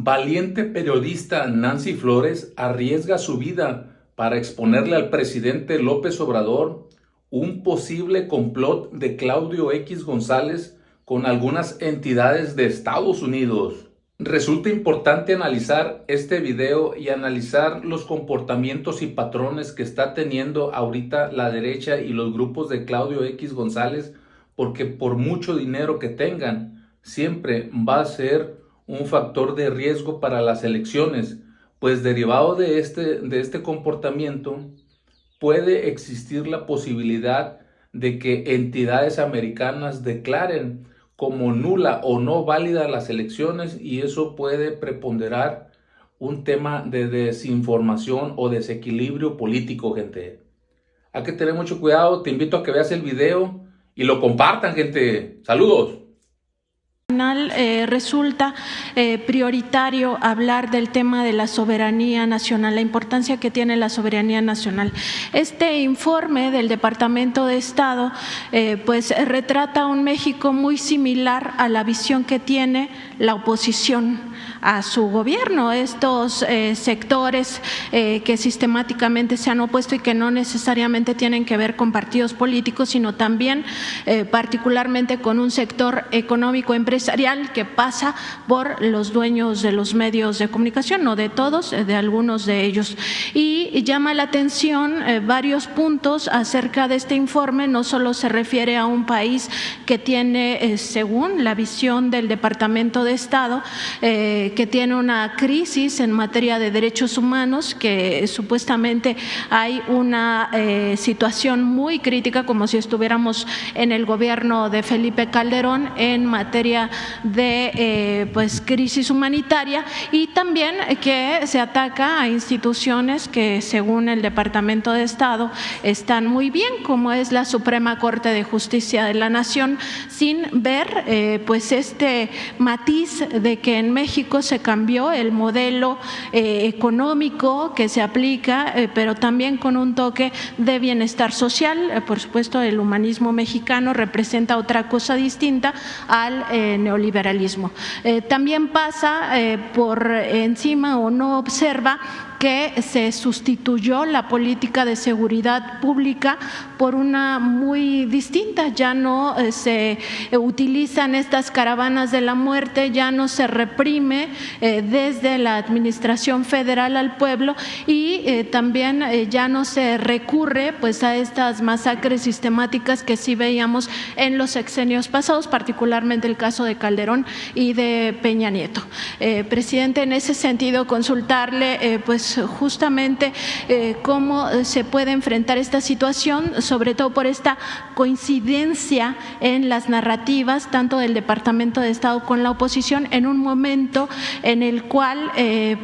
Valiente periodista Nancy Flores arriesga su vida para exponerle al presidente López Obrador un posible complot de Claudio X González con algunas entidades de Estados Unidos. Resulta importante analizar este video y analizar los comportamientos y patrones que está teniendo ahorita la derecha y los grupos de Claudio X González, porque por mucho dinero que tengan, siempre va a ser un factor de riesgo para las elecciones, pues derivado de este comportamiento puede existir la posibilidad de que entidades americanas declaren como nula o no válida las elecciones, y eso puede preponderar un tema de desinformación o desequilibrio político, gente. Hay que tener mucho cuidado. Te invito a que veas el video y lo compartan, gente. Saludos. Resulta prioritario hablar del tema de la soberanía nacional, la importancia que tiene la soberanía nacional. Este informe del Departamento de Estado pues retrata un México muy similar a la visión que tiene la oposición a su gobierno, estos sectores que sistemáticamente se han opuesto y que no necesariamente tienen que ver con partidos políticos, sino también particularmente con un sector económico empresarial que pasa por los dueños de los medios de comunicación, no de todos, de algunos de ellos. Y llama la atención varios puntos acerca de este informe. No solo se refiere a un país que tiene, según la visión del Departamento de Estado, que tiene una crisis en materia de derechos humanos, que supuestamente hay una situación muy crítica, como si estuviéramos en el gobierno de Felipe Calderón en materia de pues crisis humanitaria, y también que se ataca a instituciones que según el Departamento de Estado están muy bien, como es la Suprema Corte de Justicia de la Nación, sin ver pues este matiz de que en México se cambió el modelo económico que se aplica, pero también con un toque de bienestar social. Por supuesto, el humanismo mexicano representa otra cosa distinta al neoliberalismo. También pasa por encima o no observa que se sustituyó la política de seguridad pública por una muy distinta. Ya no se utilizan estas caravanas de la muerte, ya no se reprime desde la administración federal al pueblo, y también ya no se recurre pues a estas masacres sistemáticas que sí veíamos en los sexenios pasados, particularmente el caso de Calderón y de Peña Nieto. Presidente, en ese sentido consultarle pues justamente cómo se puede enfrentar esta situación, sobre todo por esta coincidencia en las narrativas tanto del Departamento de Estado con la oposición, en un momento en el cual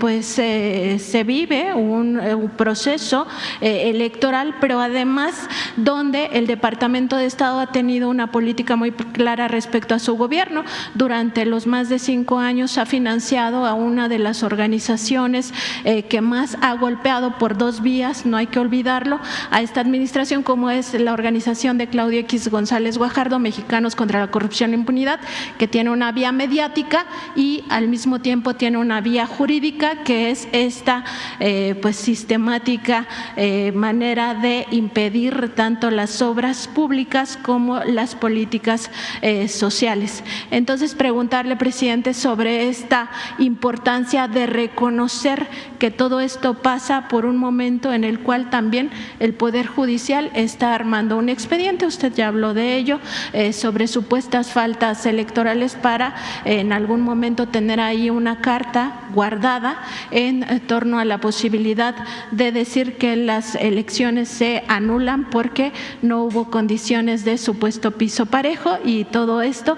pues se vive un proceso electoral, pero además donde el Departamento de Estado ha tenido una política muy clara respecto a su gobierno. Durante los más de 5 años ha financiado a una de las organizaciones que más ha golpeado por 2 vías, no hay que olvidarlo, a esta administración, como es la organización de Claudio X González Guajardo, Mexicanos contra la Corrupción e Impunidad, que tiene una vía mediática y al mismo tiempo tiene una vía jurídica, que es esta pues sistemática manera de impedir tanto las obras públicas como las políticas sociales. Entonces, preguntarle, presidente, sobre esta importancia de reconocer que todo esto pasa por un momento en el cual también el Poder Judicial está armando un expediente, usted ya habló de ello, sobre supuestas faltas electorales, para en algún momento tener ahí una carta guardada en torno a la posibilidad de decir que las elecciones se anulan porque no hubo condiciones de supuesto piso parejo, y todo esto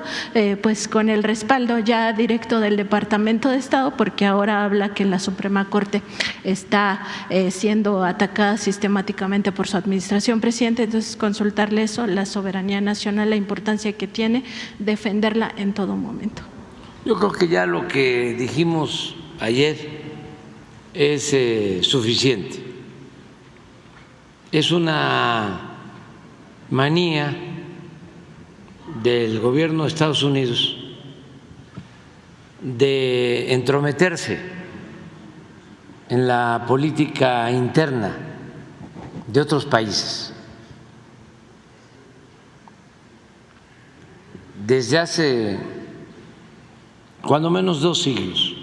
pues con el respaldo ya directo del Departamento de Estado, porque ahora habla que la Suprema Corte está siendo atacada sistemáticamente por su administración, presidente. Entonces, consultarle eso, la soberanía nacional, la importancia que tiene defenderla en todo momento. Yo creo que ya lo que dijimos ayer es suficiente. Es una manía del gobierno de Estados Unidos de entrometerse en la política interna de otros países. Desde hace cuando menos 2 siglos.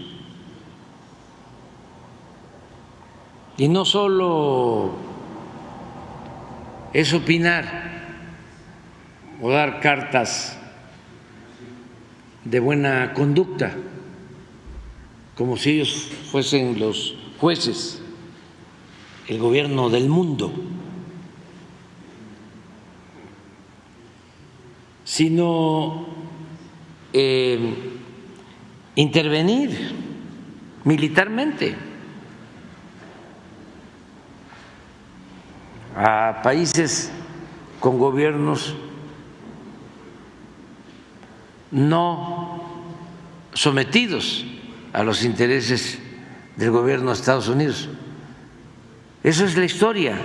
Y no solo es opinar o dar cartas de buena conducta, como si ellos fuesen los jueces, el gobierno del mundo, sino intervenir militarmente a países con gobiernos no sometidos a los intereses del gobierno de Estados Unidos. Eso es la historia.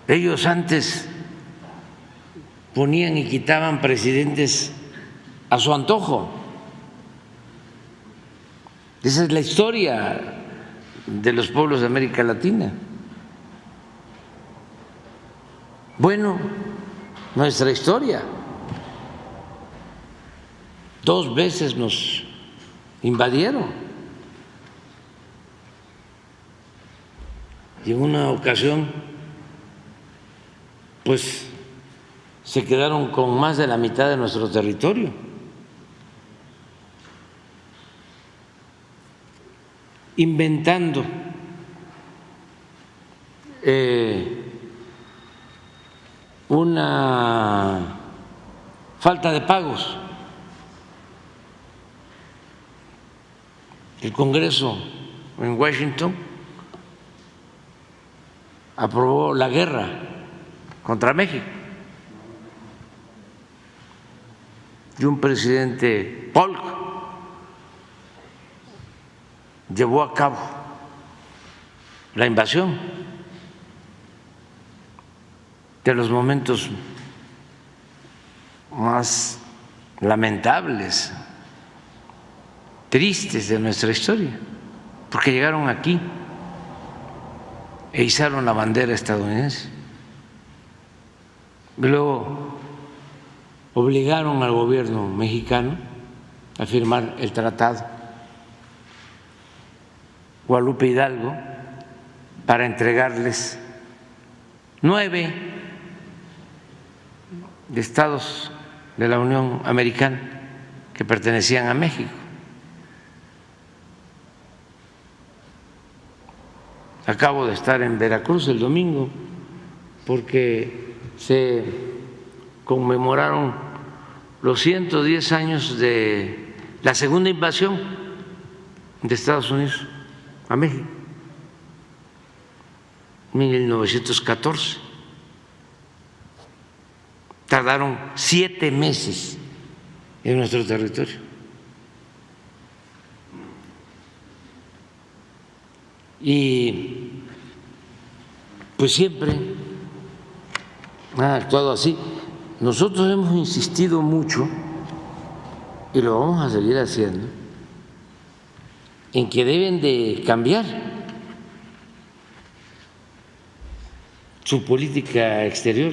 Ellos antes ponían y quitaban presidentes a su antojo. Esa es la historia de los pueblos de América Latina. Bueno, nuestra historia. 2 veces nos invadieron. Y en una ocasión, pues, se quedaron con más de la mitad de nuestro territorio. Inventando una falta de pagos. El Congreso en Washington aprobó la guerra contra México y un presidente Polk llevó a cabo la invasión. De los momentos más lamentables, tristes de nuestra historia, porque llegaron aquí e izaron la bandera estadounidense. Y luego obligaron al gobierno mexicano a firmar el tratado Guadalupe Hidalgo para entregarles 9 estados de la Unión Americana que pertenecían a México. Acabo de estar en Veracruz el domingo porque se conmemoraron los 110 años de la segunda invasión de Estados Unidos a México, 1914. Tardaron 7 meses en nuestro territorio. Y pues siempre ha actuado así. Nosotros hemos insistido mucho, y lo vamos a seguir haciendo, en que deben de cambiar su política exterior.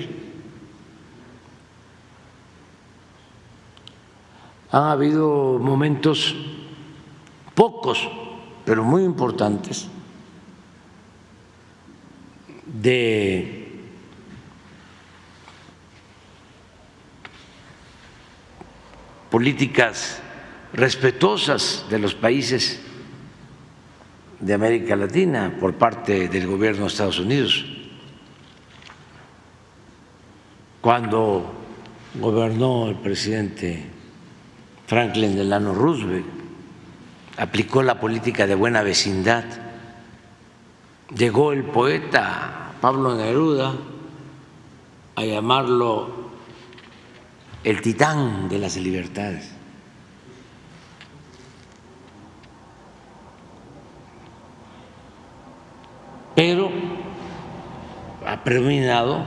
Ha habido momentos, pocos, pero muy importantes, de políticas respetuosas de los países de América Latina por parte del gobierno de Estados Unidos. Cuando gobernó el presidente Franklin Delano Roosevelt, aplicó la política de buena vecindad. Llegó el poeta Pablo Neruda a llamarlo el titán de las libertades. Pero ha predominado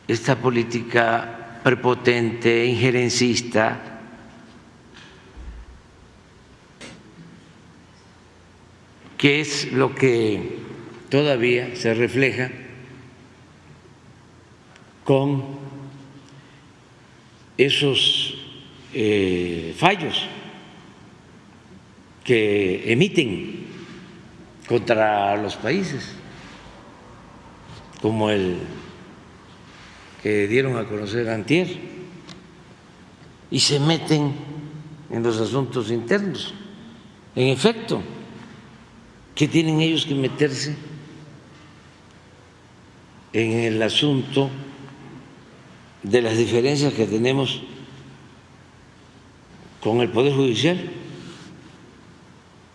esta política prepotente, injerencista, que es lo que todavía se refleja con esos fallos que emiten contra los países, como el que dieron a conocer antier, y se meten en los asuntos internos. En efecto, ¿qué tienen ellos que meterse en el asunto de las diferencias que tenemos con el Poder Judicial?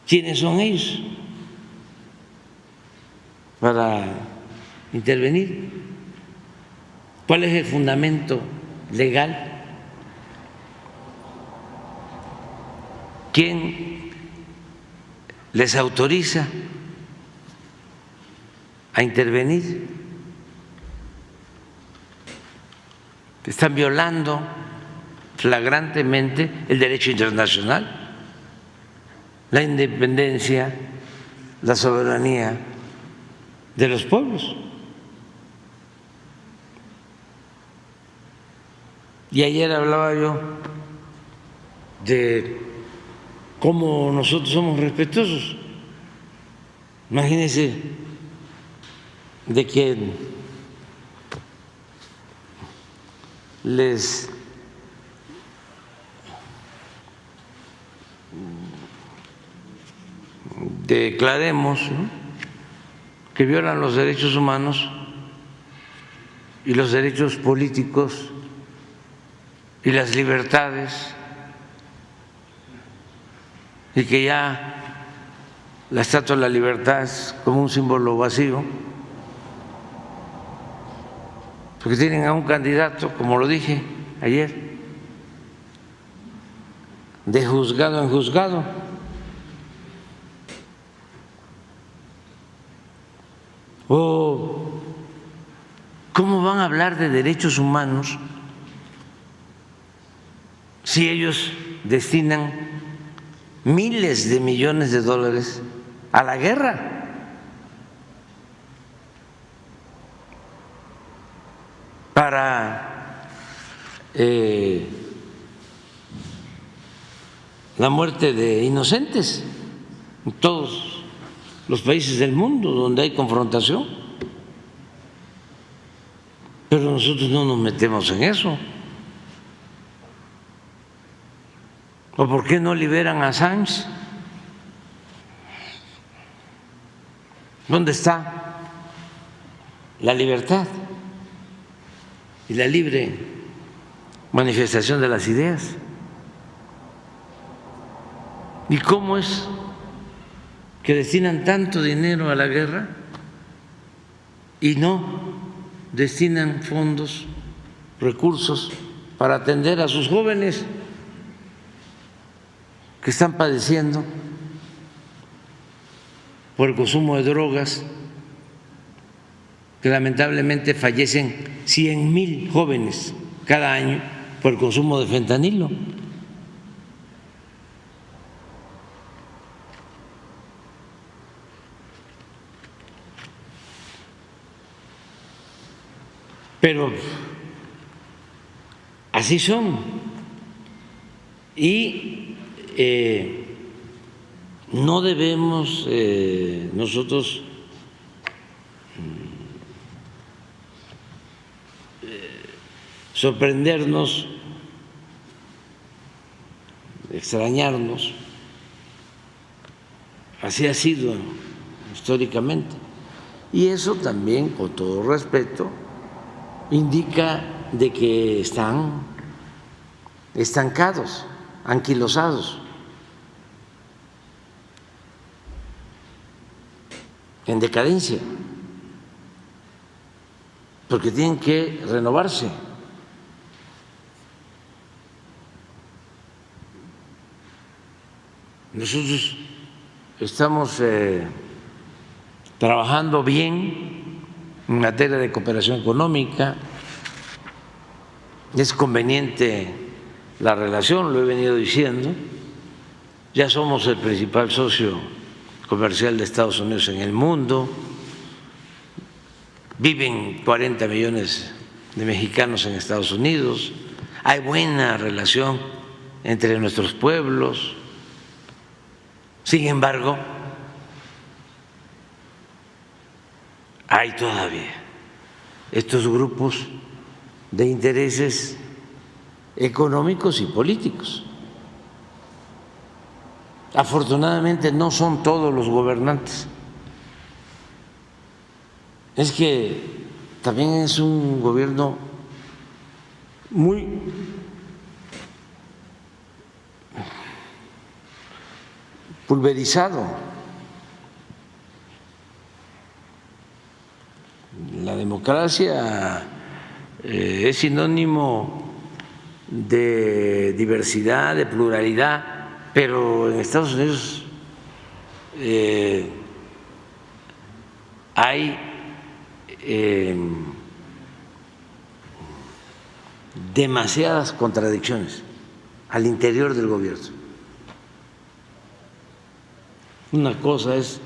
¿Quiénes son ellos para intervenir? ¿Cuál es el fundamento legal? ¿Quién les autoriza a intervenir? Están violando flagrantemente el derecho internacional, la independencia, la soberanía de los pueblos. Y ayer hablaba yo de cómo nosotros somos respetuosos. Imagínense de quien les declaremos, ¿no?, que violan los derechos humanos y los derechos políticos y las libertades, y que ya la Estatua de la Libertad es como un símbolo vacío, porque tienen a un candidato, como lo dije ayer, de juzgado en juzgado. ¿O cómo van a hablar de derechos humanos si ellos destinan miles de millones de dólares a la guerra? Para la muerte de inocentes en todos los países del mundo donde hay confrontación. Pero nosotros no nos metemos en eso. ¿O por qué no liberan a Assange? ¿Dónde está la libertad y la libre manifestación de las ideas? ¿Y cómo es que destinan tanto dinero a la guerra y no destinan fondos, recursos para atender a sus jóvenes que están padeciendo por el consumo de drogas, que lamentablemente fallecen 100,000 jóvenes cada año por el consumo de fentanilo? Pero así son. Y no debemos nosotros sorprendernos, extrañarnos. Así ha sido históricamente. Y eso también, con todo respeto, indica de que están estancados, anquilosados, en decadencia, porque tienen que renovarse. Nosotros estamos trabajando bien en materia de cooperación económica, es conveniente la relación, lo he venido diciendo. Ya somos el principal socio comercial de Estados Unidos en el mundo. Viven 40 millones de mexicanos en Estados Unidos. Hay buena relación entre nuestros pueblos. Sin embargo, hay todavía estos grupos de intereses económicos y políticos. Afortunadamente no son todos los gobernantes. Es que también es un gobierno muy pulverizado. La democracia es sinónimo de diversidad, de pluralidad, pero en Estados Unidos hay demasiadas contradicciones al interior del gobierno. Una cosa es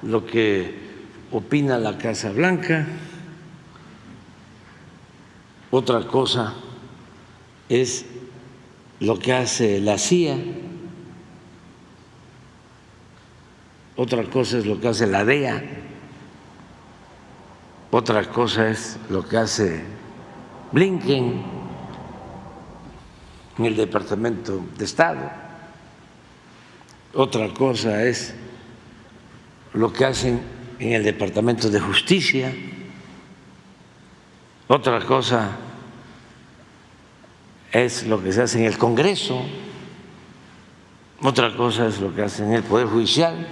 lo que opina la Casa Blanca, otra cosa es lo que hace la CIA, otra cosa es lo que hace la DEA, otra cosa es lo que hace Blinken en el Departamento de Estado, otra cosa es lo que hacen en el Departamento de Justicia, otra cosa es lo que se hace en el Congreso, otra cosa es lo que hace en el Poder Judicial.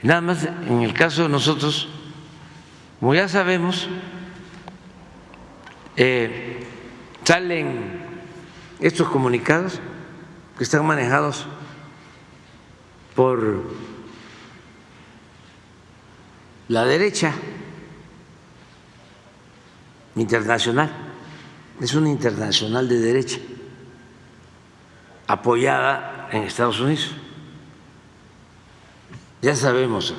Nada más en el caso de nosotros, como ya sabemos, salen estos comunicados que están manejados por la derecha internacional. Es una internacional de derecha apoyada en Estados Unidos. Ya sabemos,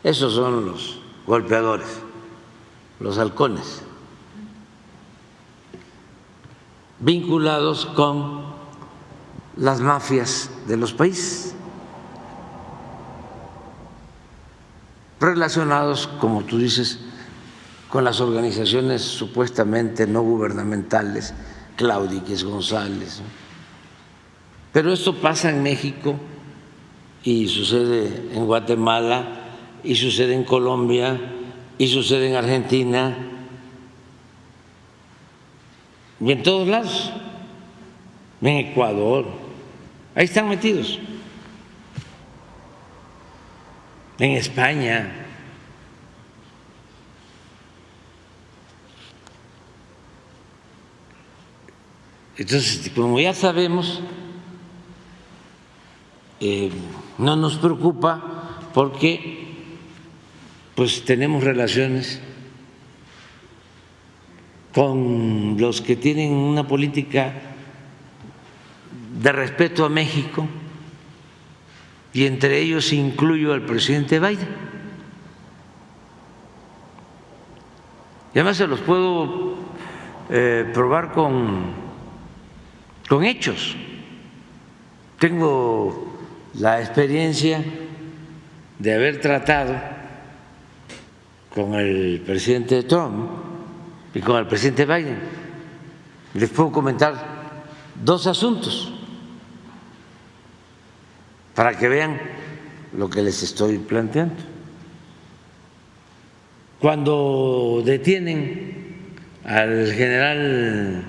esos son los golpeadores, los halcones, vinculados con las mafias de los países, relacionados, como tú dices, con las organizaciones supuestamente no gubernamentales, Claudiques, González. Pero esto pasa en México y sucede en Guatemala y sucede en Colombia y sucede en Argentina y en todos lados, en Ecuador, ahí están metidos, en España. Entonces, como ya sabemos, no nos preocupa porque pues tenemos relaciones con los que tienen una política de respeto a México, y entre ellos incluyo al presidente Biden. Y además se los puedo probar con hechos. Tengo la experiencia de haber tratado con el presidente Trump y con el presidente Biden. Les puedo comentar dos asuntos para que vean lo que les estoy planteando. Cuando detienen al general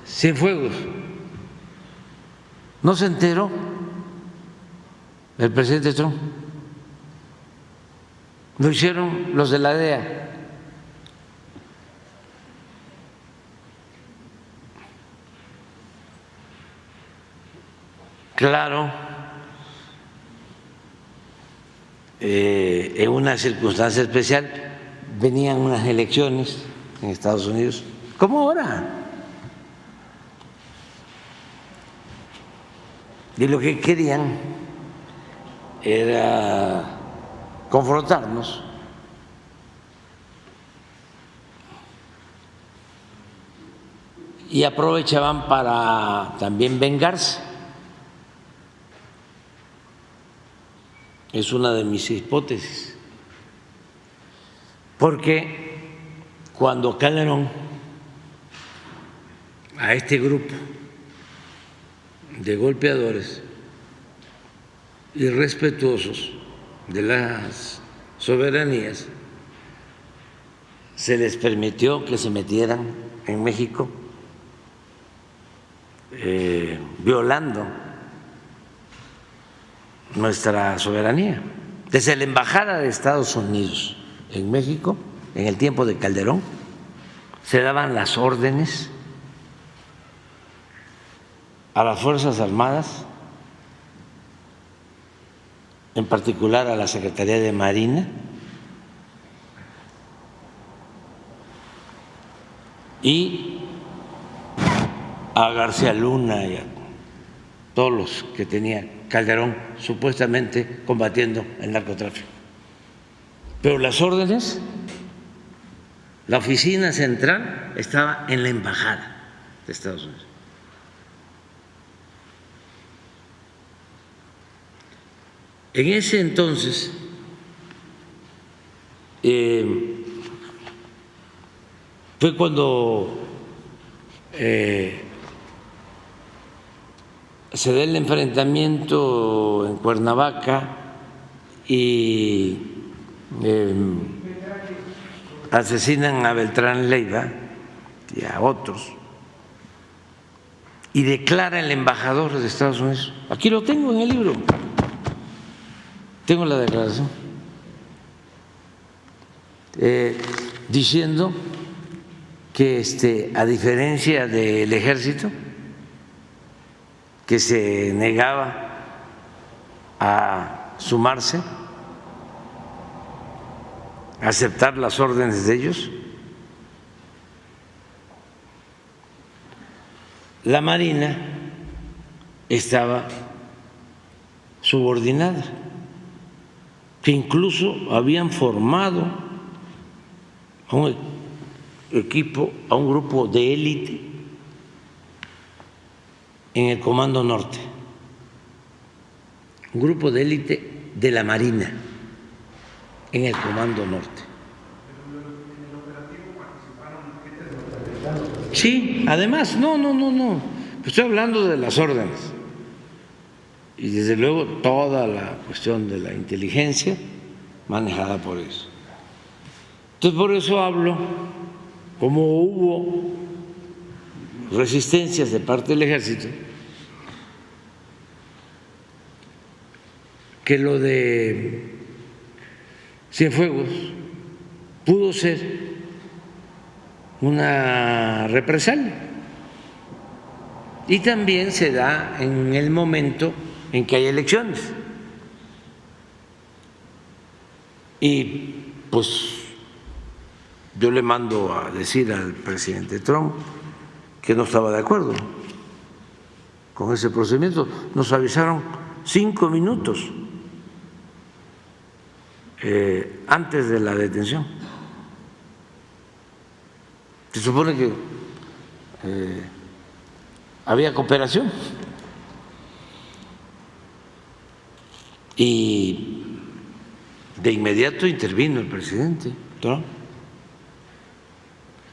Cienfuegos, ¿no se enteró el presidente Trump? Lo hicieron los de la DEA. Claro, en una circunstancia especial, venían unas elecciones en Estados Unidos, como ahora. Y lo que querían era confrontarnos. Y aprovechaban para también vengarse. Es una de mis hipótesis. Porque cuando Calderón a este grupo de golpeadores irrespetuosos de las soberanías se les permitió que se metieran en México, violando nuestra soberanía. Desde la Embajada de Estados Unidos en México, en el tiempo de Calderón, se daban las órdenes a las Fuerzas Armadas, en particular a la Secretaría de Marina, y a García Luna y a todos los que tenía Calderón supuestamente combatiendo el narcotráfico. Pero las órdenes, la oficina central estaba en la Embajada de Estados Unidos. En ese entonces fue cuando se da el enfrentamiento en Cuernavaca y asesinan a Beltrán Leiva y a otros, y declara el embajador de Estados Unidos, aquí lo tengo en el libro, tengo la declaración, diciendo que a diferencia del ejército, que se negaba a sumarse, a aceptar las órdenes de ellos, la Marina estaba subordinada, que incluso habían formado a un equipo, a un grupo de élite en el Comando Norte, un grupo de élite de la Marina en el Comando Norte. Sí, además, no, estoy hablando de las órdenes y desde luego toda la cuestión de la inteligencia manejada por eso. Entonces, por eso hablo, como hubo resistencias de parte del ejército, que lo de Cienfuegos pudo ser una represalia, y también se da en el momento en que hay elecciones. Y pues yo le mando a decir al presidente Trump que no estaba de acuerdo con ese procedimiento. Nos avisaron 5 minutos antes de la detención. Se supone que había cooperación y de inmediato intervino el presidente Trump.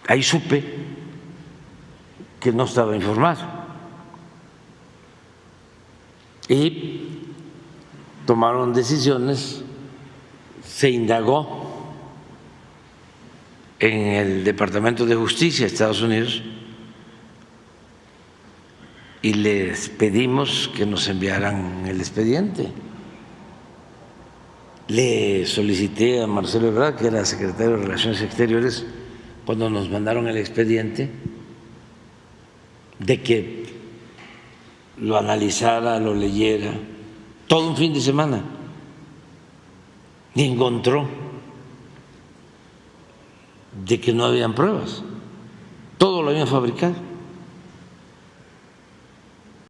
Ahí supe que no estaba informado y tomaron decisiones, se indagó en el Departamento de Justicia de Estados Unidos y les pedimos que nos enviaran el expediente. Le solicité a Marcelo Ebrard, que era secretario de Relaciones Exteriores, cuando nos mandaron el expediente, de que lo analizara, lo leyera, todo un fin de semana, y encontró de que no habían pruebas, todo lo habían fabricado.